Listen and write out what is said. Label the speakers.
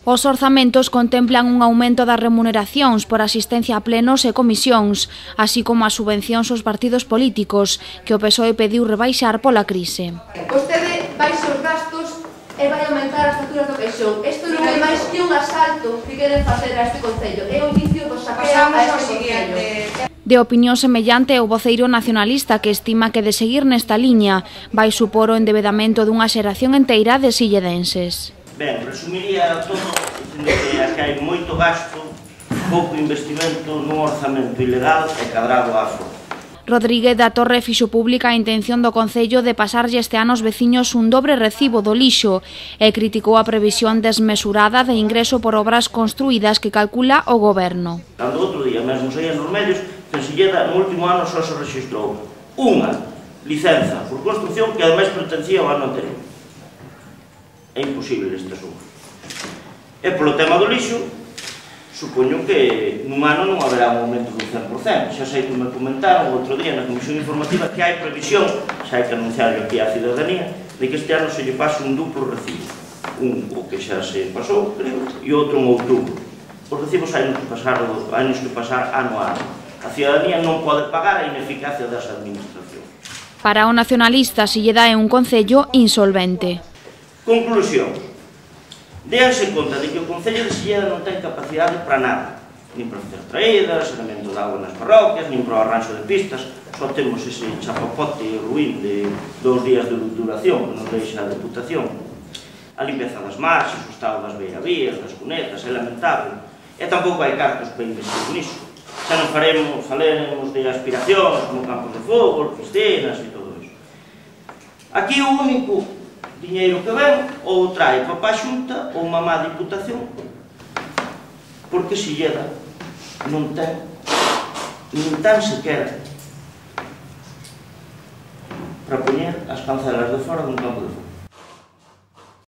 Speaker 1: Os orzamentos contemplan un aumento das remuneracións por asistencia a plenos e comisións, así como as subvencións aos partidos políticos, que o PSOE pediu rebaixar pola crise.
Speaker 2: Vostede baixa os gastos e vai aumentar as facturas do caixón. Isto non é máis que un asalto que queren facer a este concello. É o inicio do saqueo a este concello.
Speaker 1: De opinión semellante o voceiro nacionalista, que estima que de seguir nesta liña vai supor o endebedamento dunha xeración enteira de silledenses.
Speaker 3: Ben, resumiría todo dicindo que hai moito gasto, pouco investimento nun orzamento ilegal e cadrado á forma.
Speaker 1: Rodríguez da Torre fixo pública a intención do Concello de pasarlle este ano aos veciños un dobre recibo do lixo e criticou a previsión desmesurada de ingreso por obras construídas que calcula o Goberno.
Speaker 3: Cando outro día mesmo saía nos medios, que en Silleda no último ano só se registrou unha licenza por construción que ademais pertencía ao ano anterior. É imposible este asunto. E polo tema do lixo, supoño que nun ano non haberá un aumento do 100%. Xa sei que me comentaron outro día na Comisión Informativa que hai previsión, xa hai que anunciarlo aquí á cidadanía, de que este ano se lle pase un duplo recibo. Un o que xa se pasou, creo, e outro en outubro. Os recibos hai que pasar ano a ano. A cidadanía non pode pagar a ineficacia das administracións.
Speaker 1: Para o nacionalista, Silleda é un concello insolvente.
Speaker 3: Conclusión. Déanse conta de que o Concello de Silleda non ten capacidade para nada, nin para facer traídas, saneamento de auga nas parroquias, nin para o arranxo de pistas. Só temos ese chapapote ruín de 2 días de duración que nos deixa a Deputación. A limpeza das marxes, o estado das beiravías, das cunetas, é lamentable. E tampouco hai cartos para investir niso. Xa non falaremos de aspiracións como campos de fútbol, piscinas e todo iso. Aquí o único diñeiro que ven ou trae papá xunta ou mamá diputación, porque Silleda non ten nin tan sequera para poñer as cancelas de fora dun campo de fútbol.